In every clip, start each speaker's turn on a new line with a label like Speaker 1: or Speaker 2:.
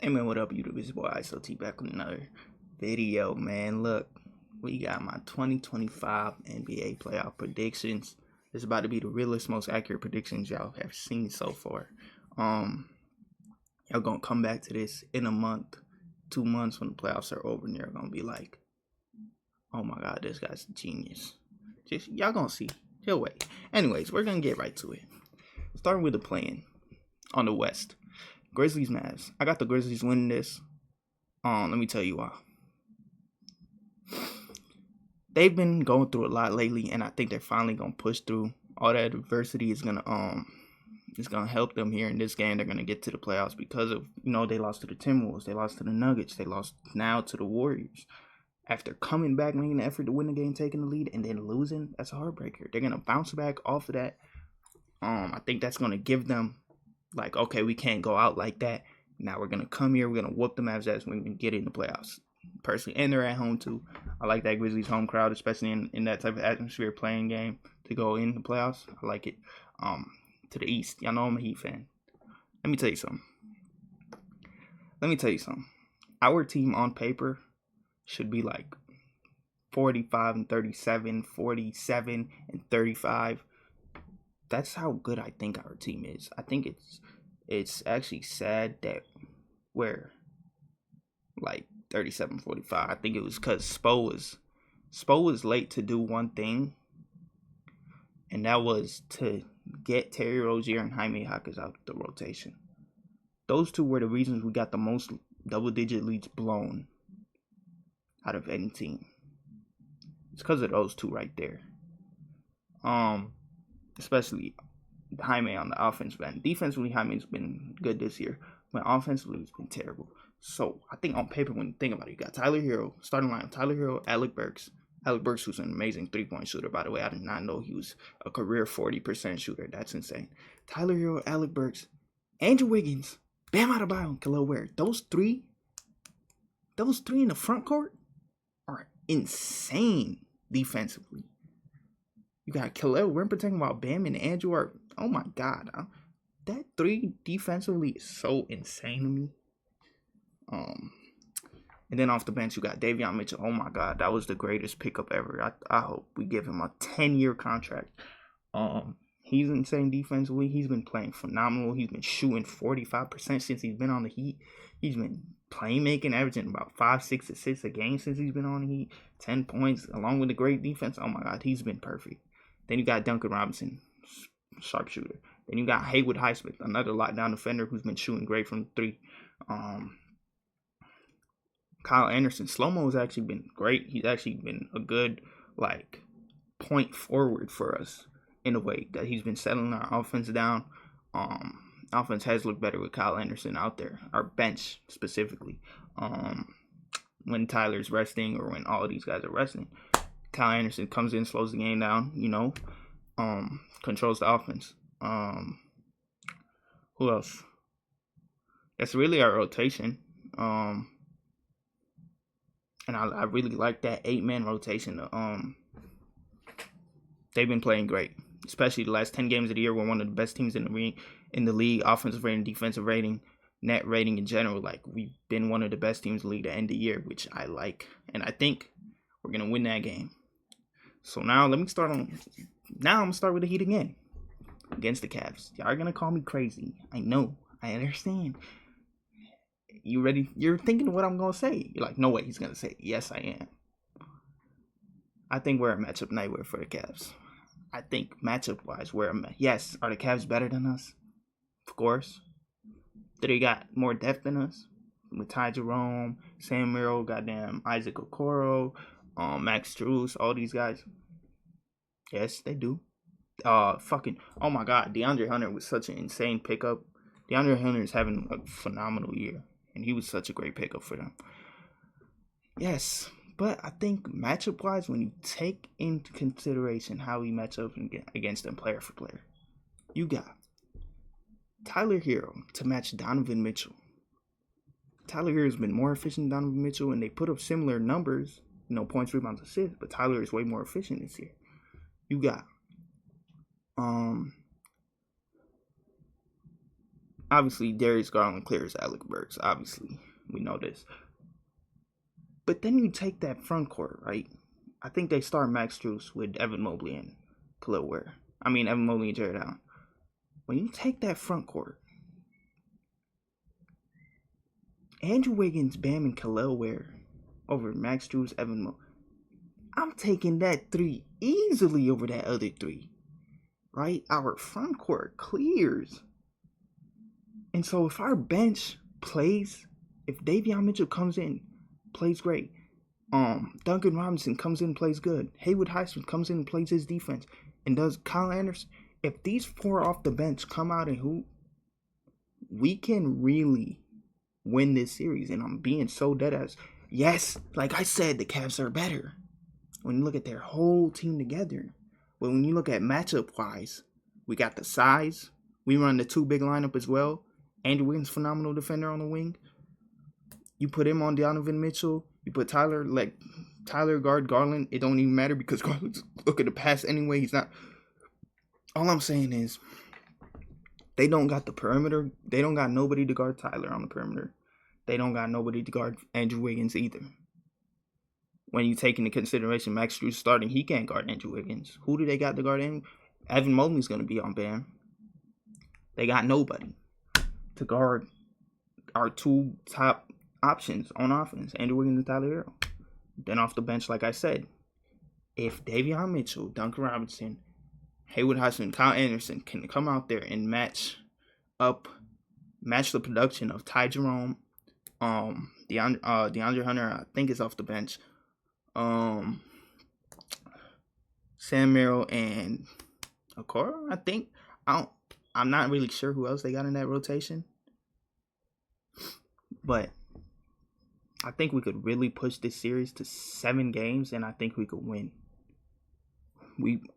Speaker 1: Hey man, what up, YouTube? It's your boy ISOT back with another video, man. Look, we got my 2025 NBA playoff predictions. It's about to be the realest, most accurate predictions y'all have seen so far. Y'all gonna come back to this in a month, 2 months when the playoffs are over, and you're gonna be like, oh my god, this guy's a genius. Just y'all gonna see. He'll wait. Anyways, we're gonna get right to it. Starting with the play-in on the West. Grizzlies, Mavs. I got the Grizzlies winning this. Let me tell you why. They've been going through a lot lately, and I think they're finally gonna push through. All that adversity is gonna help them here in this game. They're gonna get to the playoffs because of they lost to the Timberwolves, they lost to the Nuggets, they lost now to the Warriors. After coming back, making the effort to win the game, taking the lead, and then losing, that's a heartbreaker. They're gonna bounce back off of that. I think that's gonna give them like, okay, we can't go out like that. Now we're gonna come here, we're gonna whoop the Mavs ass, we're gonna get in the playoffs. Personally, and they're at home too. I like that Grizzlies home crowd, especially in that type of atmosphere playing game to go in the playoffs. I like it. To the East, y'all know I'm a Heat fan. Let me tell you something. Our team on paper should be like 45-37, 47-35. That's how good I think our team is. I think it's actually sad that we're like 37-45. I think it was because Spo was late to do one thing, and that was to get Terry Rozier and Jaime Jaquez out of the rotation. Those two were the reasons we got the most double-digit leads blown out of any team. It's because of those two right there. Especially Jaime on the offensive end. Defensively, Jaime's been good this year, but offensively, it's been terrible. So I think on paper, when you think about it, you got Tyler Hero, starting line, Tyler Hero, Alec Burks. Alec Burks, who's an amazing three-point shooter, by the way. I did not know he was a career 40% shooter. That's insane. Tyler Hero, Alec Burks, Andrew Wiggins, Bam Adebayo, and Khalil Ware. Those three in the front court are insane defensively. You got Khalil Ware talking about Bam and Andrew are, oh my god. That three defensively is so insane to me. And then off the bench, you got Davion Mitchell. Oh my god, that was the greatest pickup ever. I hope we give him a 10-year contract. He's insane defensively. He's been playing phenomenal. He's been shooting 45% since he's been on the Heat. He's been playmaking, averaging about 5-6 assists a game since he's been on the Heat. 10 points, along with the great defense. Oh my god, he's been perfect. Then you got Duncan Robinson, sharpshooter. Then you got Haywood Highsmith, another lockdown defender who's been shooting great from three. Kyle Anderson, Slow-Mo has actually been great. He's actually been a good, point forward for us in a way that he's been settling our offense down. Offense has looked better with Kyle Anderson out there, our bench specifically. When Tyler's resting or when all of these guys are resting, Kyle Anderson comes in, slows the game down, controls the offense. Who else? That's really our rotation. And I really like that 8-man rotation. They've been playing great, especially the last 10 games of the year. We're one of the best teams in the league, offensive rating, defensive rating, net rating in general. We've been one of the best teams in the league to end the year, which I like, and I think we're gonna win that game. So now I'm gonna start with the Heat again against the Cavs. Y'all are gonna call me crazy. I know. I understand. You ready? You're thinking what I'm gonna say. You're like, no way he's gonna say it. Yes, I am. I think we're a matchup nightmare for the Cavs. I think matchup-wise, yes, are the Cavs better than us? Of course. Do they got more depth than us? With Ty Jerome, Sam Merrill, goddamn Isaac Okoro, Max Strus, all these guys. Yes, they do. Oh my god, DeAndre Hunter was such an insane pickup. DeAndre Hunter is having a phenomenal year, and he was such a great pickup for them. Yes, but I think matchup-wise, when you take into consideration how we match up against them player for player, you got Tyler Hero to match Donovan Mitchell. Tyler Hero has been more efficient than Donovan Mitchell, and they put up similar numbers, points, rebounds, assists, but Tyler is way more efficient this year. You got Obviously, Darius Garland clears Alec Burks. Obviously, we know this. But then you take that front court, right? I think they start Max Strus with Evan Mobley and Khalil Ware. Evan Mobley and Jared Allen. When you take that front court, Andrew Wiggins, Bam, and Khalil Ware over Max Strus, Evan Mobley. I'm taking that 3 easily over that other 3, right? Our front court clears. And so if our bench plays, if Davion Mitchell comes in, plays great. Duncan Robinson comes in and plays good. Haywood Highsmith comes in and plays his defense. And does Kyle Anderson. If these 4 off the bench come out and hoop, we can really win this series. And I'm being so dead ass. Yes, like I said, the Cavs are better when you look at their whole team together. But when you look at matchup wise, we got the size. We run the 2 big lineup as well. Andrew Wiggins, phenomenal defender on the wing. You put him on Donovan Mitchell. You put Tyler guard Garland. It don't even matter because Garland's looking to pass anyway. He's not. All I'm saying is they don't got the perimeter. They don't got nobody to guard Tyler on the perimeter. They don't got nobody to guard Andrew Wiggins either. When you take into consideration Max Strus starting, he can't guard Andrew Wiggins. Who do they got to guard him? Evan Mobley's going to be on Bam. They got nobody to guard our 2 top options on offense, Andrew Wiggins and Tyler Hero. Then off the bench, like I said, if Davion Mitchell, Duncan Robinson, Haywood Highsmith, Kyle Anderson can come out there and match the production of Ty Jerome, DeAndre Hunter, I think is off the bench, Sam Merrill and Okoro, I think. I'm not really sure who else they got in that rotation. But I think we could really push this series to 7 games, and I think we could win.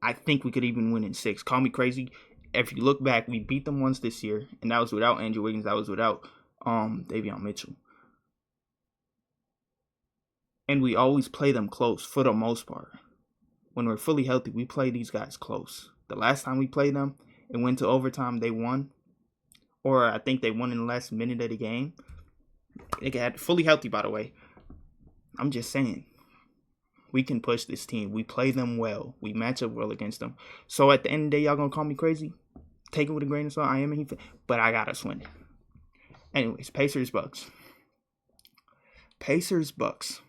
Speaker 1: I think we could even win in 6. Call me crazy. If you look back, we beat them once this year, and that was without Andrew Wiggins. That was without Davion Mitchell. And we always play them close for the most part. When we're fully healthy, we play these guys close. The last time we played them, it went to overtime. They won. Or I think they won in the last minute of the game. They got fully healthy, by the way. I'm just saying. We can push this team. We play them well. We match up well against them. So at the end of the day, y'all going to call me crazy? Take it with a grain of salt. I am a Heat fan. But I got us winning. Anyways, Pacers-Bucks. Pacers-Bucks.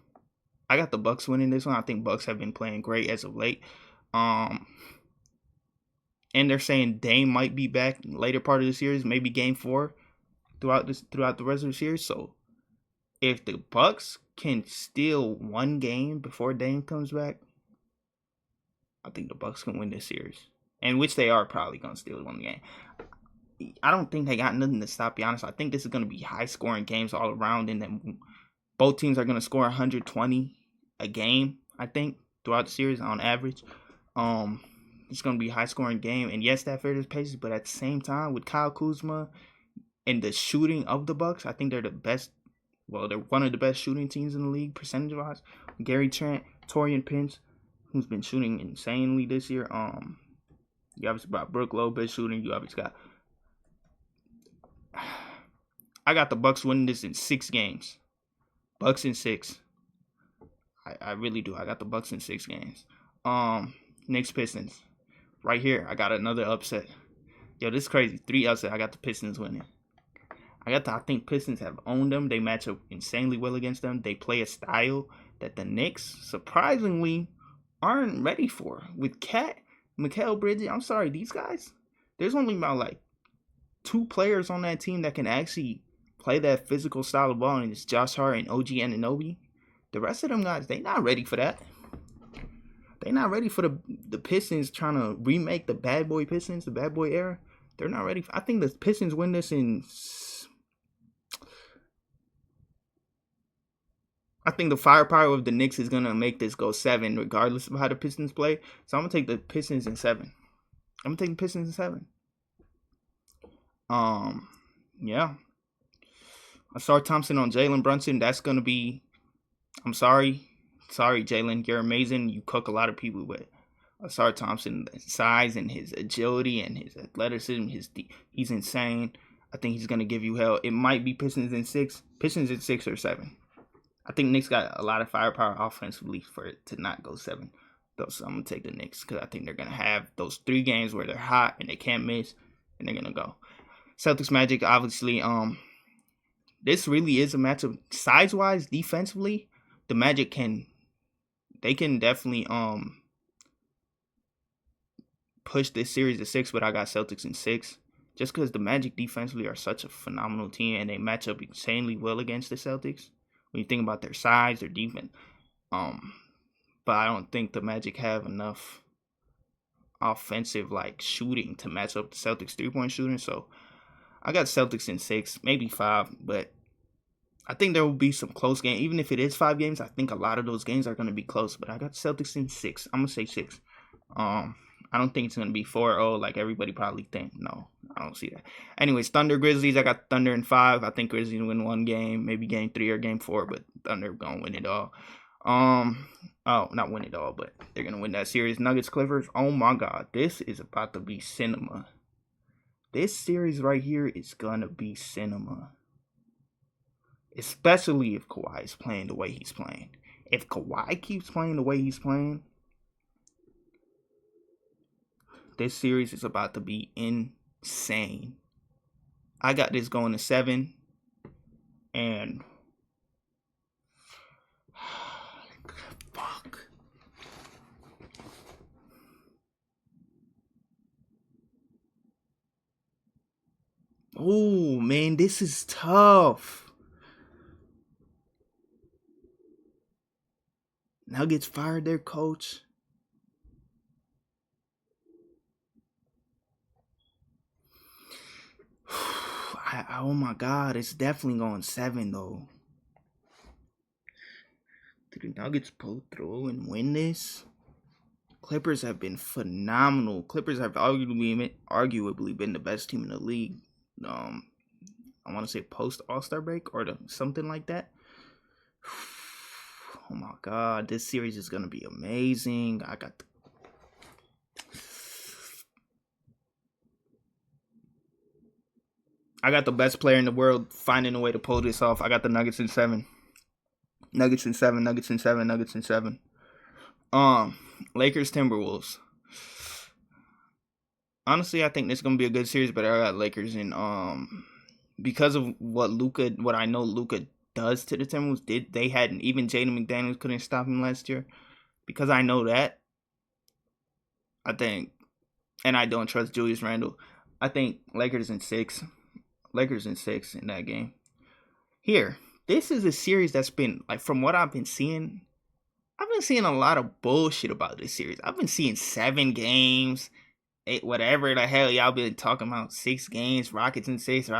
Speaker 1: I got the Bucks winning this one. I think Bucks have been playing great as of late. And they're saying Dame might be back in the later part of the series, maybe game 4 throughout the rest of the series. So if the Bucks can steal 1 game before Dame comes back, I think the Bucks can win this series. And which they are probably gonna steal 1 game. I don't think they got nothing to stop Giannis. I think this is gonna be high scoring games all around, and then both teams are gonna score 120 a game, I think, throughout the series on average. It's going to be a high-scoring game. And yes, that favors Pacers, but at the same time, with Kyle Kuzma and the shooting of the Bucks, I think they're the best. Well, they're one of the best shooting teams in the league, percentage-wise. Gary Trent, Torian Prince, who's been shooting insanely this year. You obviously got Brook Lopez shooting. You obviously got... I got the Bucks winning this in 6 games. Bucks in 6. I really do. I got the Bucks in 6 games. Knicks Pistons. Right here, I got another upset. Yo, this is crazy. 3 upset. I got the Pistons winning. I think Pistons have owned them. They match up insanely well against them. They play a style that the Knicks, surprisingly, aren't ready for. With Cat, Mikal Bridges, I'm sorry, these guys, there's only about 2 players on that team that can actually play that physical style of ball, and it's Josh Hart and OG Anunoby. The rest of them guys, they not ready for that. They not ready for the Pistons trying to remake the bad boy Pistons, the bad boy era. They're not ready. I think the Pistons win this in... I think the firepower of the Knicks is going to make this go 7 regardless of how the Pistons play. So I'm going to take the Pistons in 7. I'm going to take the Pistons in 7. Yeah. Asar Thompson on Jalen Brunson. That's going to be... I'm sorry. Sorry, Jalen. You're amazing. You cook a lot of people, but Asar Thompson, his size and his agility and his athleticism, he's insane. I think he's gonna give you hell. It might be Pistons in 6. Pistons in 6 or 7. I think Knicks got a lot of firepower offensively for it to not go 7. So I'm gonna take the Knicks because I think they're gonna have those 3 games where they're hot and they can't miss, and they're gonna go. Celtics Magic, obviously. This really is a matchup size wise, defensively. The Magic can definitely push this series to 6, but I got Celtics in 6. Just because the Magic defensively are such a phenomenal team and they match up insanely well against the Celtics. When you think about their size, their defense. But I don't think the Magic have enough offensive like shooting to match up the Celtics 3-point shooting. So I got Celtics in 6, maybe 5, but I think there will be some close games. Even if it is 5 games, I think a lot of those games are going to be close. But I got Celtics in 6. I'm going to say 6. I don't think it's going to be 4-0 like everybody probably think. No, I don't see that. Anyways, Thunder Grizzlies. I got Thunder in 5. I think Grizzlies win 1 game, maybe game 3 or game 4, but Thunder going to win it all. Not win it all, but they're going to win that series. Nuggets Clippers. Oh my God, this is about to be cinema. This series right here is going to be cinema. Especially if Kawhi is playing the way he's playing. If Kawhi keeps playing the way he's playing, this series is about to be insane. I got this going to 7. And fuck. Oh, man, this is tough. Nuggets fired their coach. Oh my God, it's definitely going 7 though. Did the Nuggets pull through and win this? Clippers have been phenomenal. Clippers have arguably been the best team in the league. I want to say post All-Star break or something like that. Oh my God, this series is gonna be amazing. I got the best player in the world finding a way to pull this off. I got the Nuggets in 7. Nuggets in 7. Nuggets in 7. Nuggets in 7. Lakers Timberwolves. Honestly, I think this is gonna be a good series, but I got Lakers in because of what I know Luka does to the Timberwolves. They hadn't even Jaden McDaniels couldn't stop him last year. Because I know that, I think, and I don't trust Julius Randle. I think Lakers in 6. Lakers in 6 in that game. Here, this is a series that's been, like, from what I've been seeing a lot of bullshit about this series. I've been seeing 7 games, 8, whatever the hell y'all been talking about, 6 games, Rockets in 6.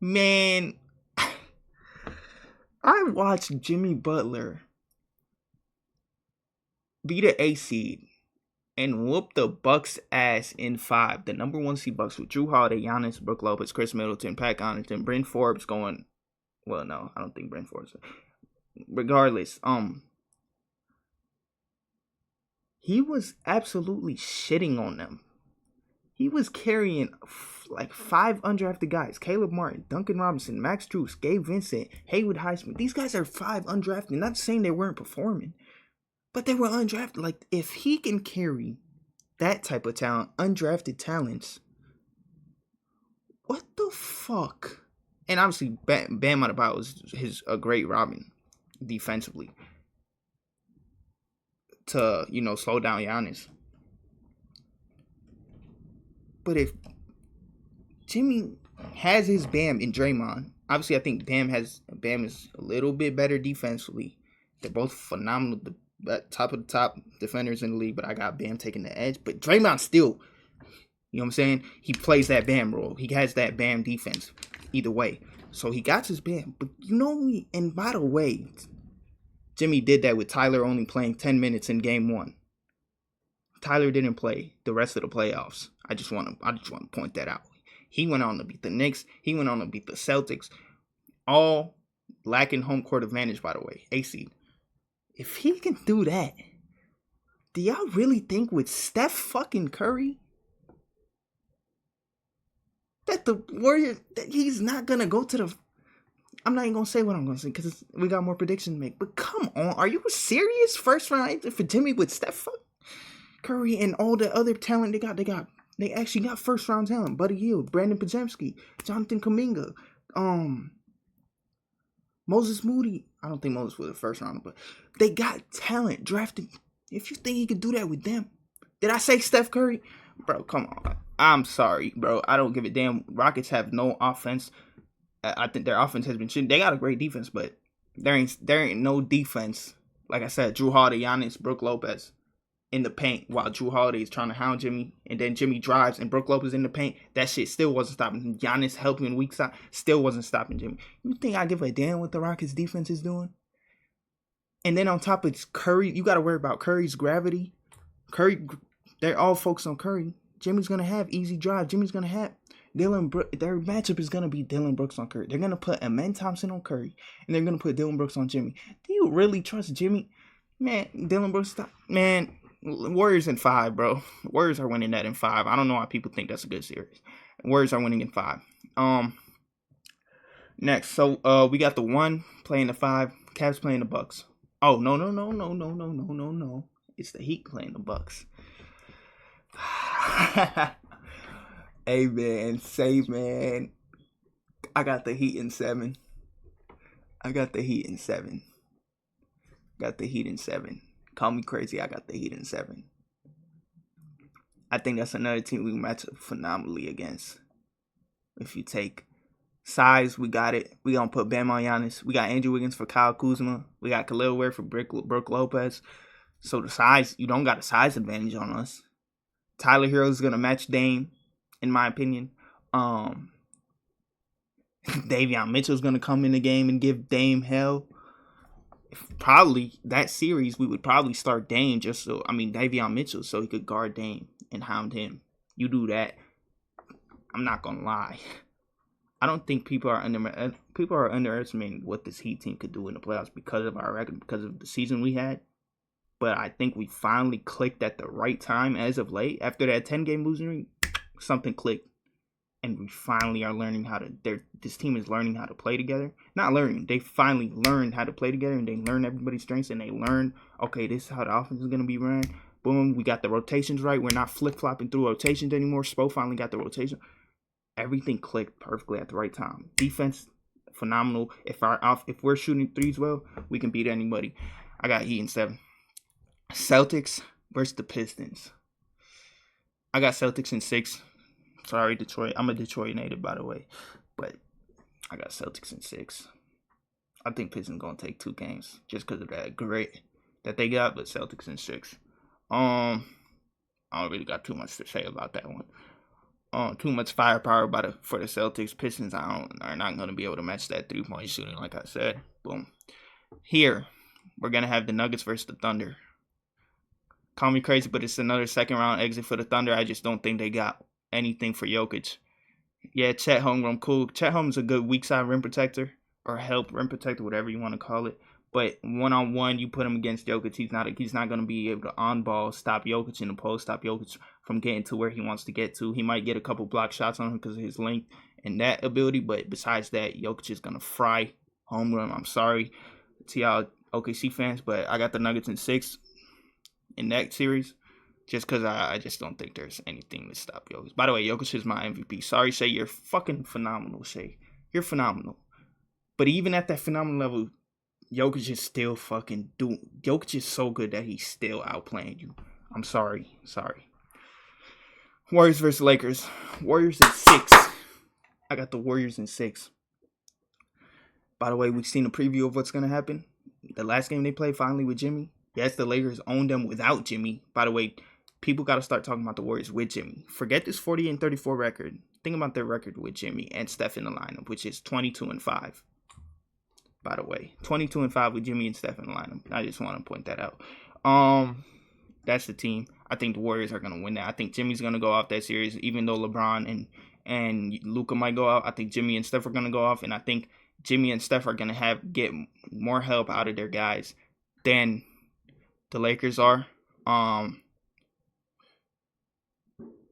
Speaker 1: Man, I watched Jimmy Butler be the 8 seed and whoop the Bucks ass in 5. The number 1 seed Bucks with Drew Holiday, Giannis, Brook Lopez, Chris Middleton, Pat Connaughton, Bryn Forbes going. Well, no, I don't think Bryn Forbes. Regardless, he was absolutely shitting on them. He was carrying like 5 undrafted guys: Caleb Martin, Duncan Robinson, Max Strus, Gabe Vincent, Haywood Highsmith. These guys are 5 undrafted. Not saying they weren't performing, but they were undrafted. Like, if he can carry that type of talent, undrafted talents, what the fuck? And obviously, Bam Adebayo is a great Robin defensively to, slow down Giannis. But if Jimmy has his Bam in Draymond, obviously I think Bam is a little bit better defensively. They're both phenomenal, the top of the top defenders in the league, but I got Bam taking the edge. But Draymond still, you know what I'm saying? He plays that Bam role. He has that Bam defense either way. So he got his Bam. But and by the way, Jimmy did that with Tyler only playing 10 minutes in game 1. Tyler didn't play the rest of the playoffs. I just want to point that out. He went on to beat the Knicks. He went on to beat the Celtics. All lacking home court advantage, by the way. AC. If he can do that, do y'all really think with Steph fucking Curry that the Warriors, that he's not gonna go to the. I'm not even gonna say what I'm gonna say because we got more predictions to make. But come on, are you serious? First round for Jimmy with Steph Curry and all the other talent they got. They actually got first round talent. Buddy Hield, Brandon Podziemski, Jonathan Kuminga, Moses Moody. I don't think Moses was the first round, but they got talent drafted. If you think he could do that with them, did I say Steph Curry? Bro, come on. I'm sorry, bro. I don't give a damn. Rockets have no offense. I think their offense has been shitty. They got a great defense, but there ain't no defense. Like I said, Drew Holiday, Giannis, Brook Lopez in the paint while Drew Holiday is trying to hound Jimmy, and then Jimmy drives and Brook Lopez in the paint. That shit still wasn't stopping him. Giannis helping weak side still wasn't stopping Jimmy. You think I give a damn what the Rockets defense is doing? And then on top of Curry, you got to worry about Curry's gravity. Curry, they're all focused on Curry. Jimmy's going to have easy drive. Jimmy's going to have Dylan Brooks. Their matchup is going to be Dylan Brooks on Curry. They're going to put Amen Thompson on Curry. And they're going to put Dylan Brooks on Jimmy. Do you really trust Jimmy? Man, Dylan Brooks, man, Warriors in 5, bro. Warriors are winning that in 5. I don't know why people think that's a good series. Warriors are winning in 5. Next, so we got the 1 playing the 5. Cavs playing the Bucks. Oh, no. It's the Heat playing the Bucks. Hey, man. I got the Heat in 7. Got the Heat in 7. Call me crazy. I got the Heat in 7. I think that's another team we match up phenomenally against. If you take size, we got it. We gonna put Bam on Giannis. We got Andrew Wiggins for Kyle Kuzma. We got Khalil Ware for Brook Lopez. So the size, you don't got a size advantage on us. Tyler Hero is gonna match Dame, in my opinion. Davion Mitchell's gonna come in the game and give Dame hell. Probably that series we would probably start Dame Davion Mitchell so he could guard Dame and hound him. You do that, I'm not gonna lie. I don't think people are underestimating what this Heat team could do in the playoffs because of our record, because of the season we had. But I think we finally clicked at the right time as of late. After that 10-game losing streak, something clicked. And we finally are learning this team is learning how to play together. Not learning, they finally learned how to play together, and they learned everybody's strengths, and they learned, okay, this is how the offense is going to be run. Boom, we got the rotations right. We're not flip-flopping through rotations anymore. Spo finally got the rotation. Everything clicked perfectly at the right time. Defense, phenomenal. If we're shooting threes well, we can beat anybody. I got Heat in 7. Celtics versus the Pistons. I got Celtics in 6. Sorry, Detroit. I'm a Detroit native, by the way. But I got Celtics in 6. I think Pistons going to take 2 games just because of that grit that they got, but Celtics in 6. I don't really got too much to say about that one. Too much firepower for the Celtics. Pistons are not going to be able to match that 3-point shooting, like I said. Boom. Here, we're going to have the Nuggets versus the Thunder. Call me crazy, but it's another second-round exit for the Thunder. I just don't think they got anything for Jokic. Yeah, Chet Holmgren, cool. Chet Holmgren's a good weak side rim protector, or help rim protector, whatever you want to call it. But one-on-one, you put him against Jokic, he's not going to be able to on-ball stop Jokic in the post, stop Jokic from getting to where he wants to get to. He might get a couple block shots on him because of his length and that ability, but besides that, Jokic is going to fry Holmgren. I'm sorry to y'all OKC fans, but I got the Nuggets in 6 in that series. Just because I just don't think there's anything to stop Jokic. By the way, Jokic is my MVP. Sorry, Shay, you're fucking phenomenal, Shay. You're phenomenal. But even at that phenomenal level, Jokic is still Jokic is so good that he's still outplaying you. I'm sorry. Warriors versus Lakers. Warriors in 6. I got the Warriors in 6. By the way, we've seen a preview of what's going to happen. The last game they played finally with Jimmy. Yes, the Lakers owned them without Jimmy. By the way, people got to start talking about the Warriors with Jimmy. Forget this 40-34 record. Think about their record with Jimmy and Steph in the lineup, which is 22-5. By the way, 22-5 with Jimmy and Steph in the lineup. I just want to point that out. That's the team. I think the Warriors are going to win that. I think Jimmy's going to go off that series, even though LeBron and Luka might go out. I think Jimmy and Steph are going to go off, and I think Jimmy and Steph are going to get more help out of their guys than the Lakers are.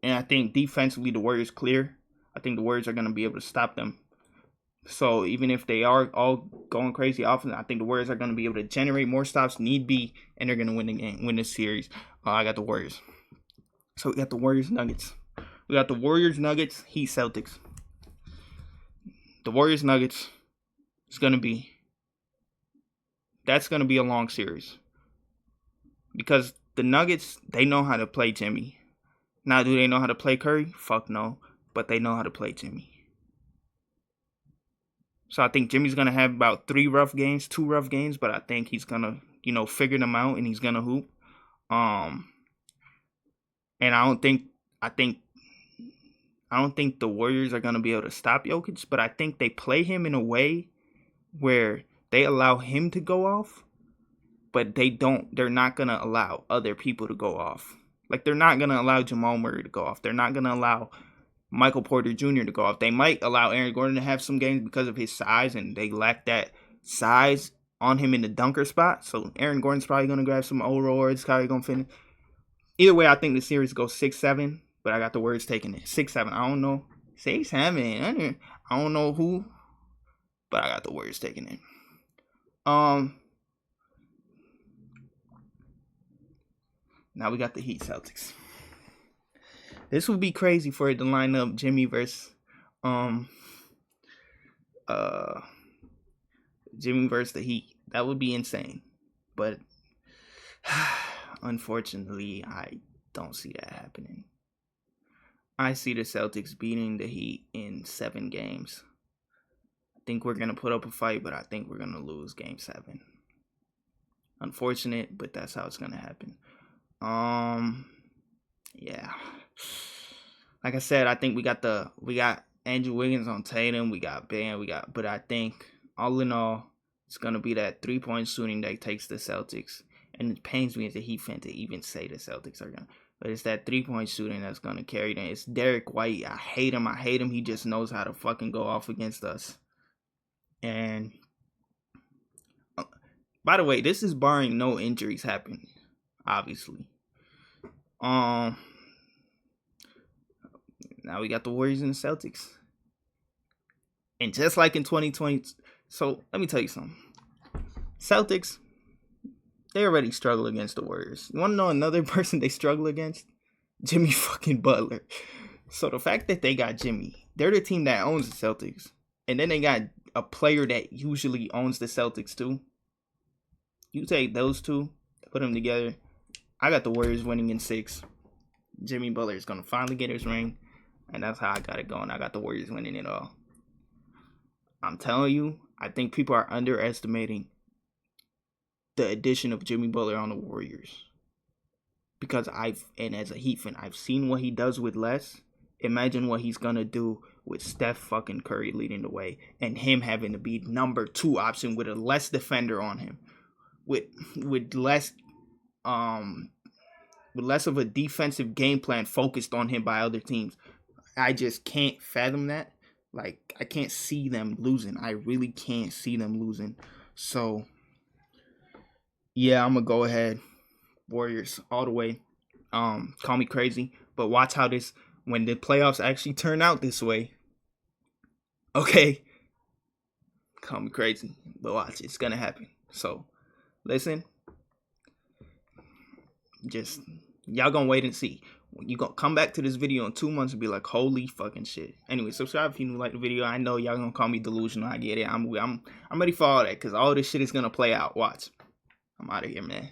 Speaker 1: And I think defensively the Warriors clear. I think the Warriors are gonna be able to stop them. So even if they are all going crazy often, I think the Warriors are gonna be able to generate more stops, need be, and they're gonna win the game, win this series. I got the Warriors. So we got the Warriors Nuggets. We got the Warriors Nuggets Heat Celtics. The Warriors Nuggets is gonna be. That's gonna be a long series. Because the Nuggets, they know how to play Jimmy. Now, do they know how to play Curry? Fuck no. But they know how to play Jimmy. So I think Jimmy's going to have about 2 rough games, but I think he's going to, figure them out and he's going to hoop. And I don't think the Warriors are going to be able to stop Jokic, but I think they play him in a way where they allow him to go off, but they're not going to allow other people to go off. Like, they're not going to allow Jamal Murray to go off. They're not going to allow Michael Porter Jr. to go off. They might allow Aaron Gordon to have some games because of his size, and they lack that size on him in the dunker spot. So Aaron Gordon's probably going to grab some awards. Probably going to finish. Either way, I think the series goes 6-7, but I got the Warriors taking it. 6-7. I don't know. 6-7. I don't know who, but I got the Warriors taking it. Now we got the Heat Celtics. This would be crazy for it to line up Jimmy versus the Heat. That would be insane. But unfortunately, I don't see that happening. I see the Celtics beating the Heat in 7 games. I think we're going to put up a fight, but I think we're going to lose game 7. Unfortunate, but that's how it's going to happen. Yeah. Like I said, I think we got Andrew Wiggins on Tatum, we got Bam, but I think all in all, it's gonna be that 3-point shooting that takes the Celtics. And it pains me as a Heat fan to even say the Celtics are gonna, but it's that 3-point shooting that's gonna carry them. It's Derek White. I hate him. He just knows how to fucking go off against us. And by the way, this is barring no injuries happen, obviously. Now we got the Warriors and the Celtics. And just like in 2020, so let me tell you something. Celtics, they already struggle against the Warriors. You want to know another person they struggle against? Jimmy fucking Butler. So the fact that they got Jimmy, they're the team that owns the Celtics. And then they got a player that usually owns the Celtics too. You take those two, put them together. I got the Warriors winning in 6. Jimmy Butler is going to finally get his ring. And that's how I got it going. I got the Warriors winning it all. I'm telling you, I think people are underestimating the addition of Jimmy Butler on the Warriors. Because as a Heat fan, I've seen what he does with less. Imagine what he's going to do with Steph fucking Curry leading the way. And him having to be number 2 option with a less defender on him. With less of a defensive game plan focused on him by other teams. I just can't fathom that. Like, I can't see them losing. I really can't see them losing. So, yeah, I'm going to go ahead. Warriors all the way. Call me crazy. But watch how when the playoffs actually turn out this way. Okay. Call me crazy. But watch, it's going to happen. So, listen. Just, y'all going to wait and see. You gonna come back to this video in 2 months and be like, holy fucking shit. Anyway, subscribe if you like the video. I know y'all gonna call me delusional. I get it. I'm ready for all that because all this shit is gonna play out. Watch. I'm out of here, man.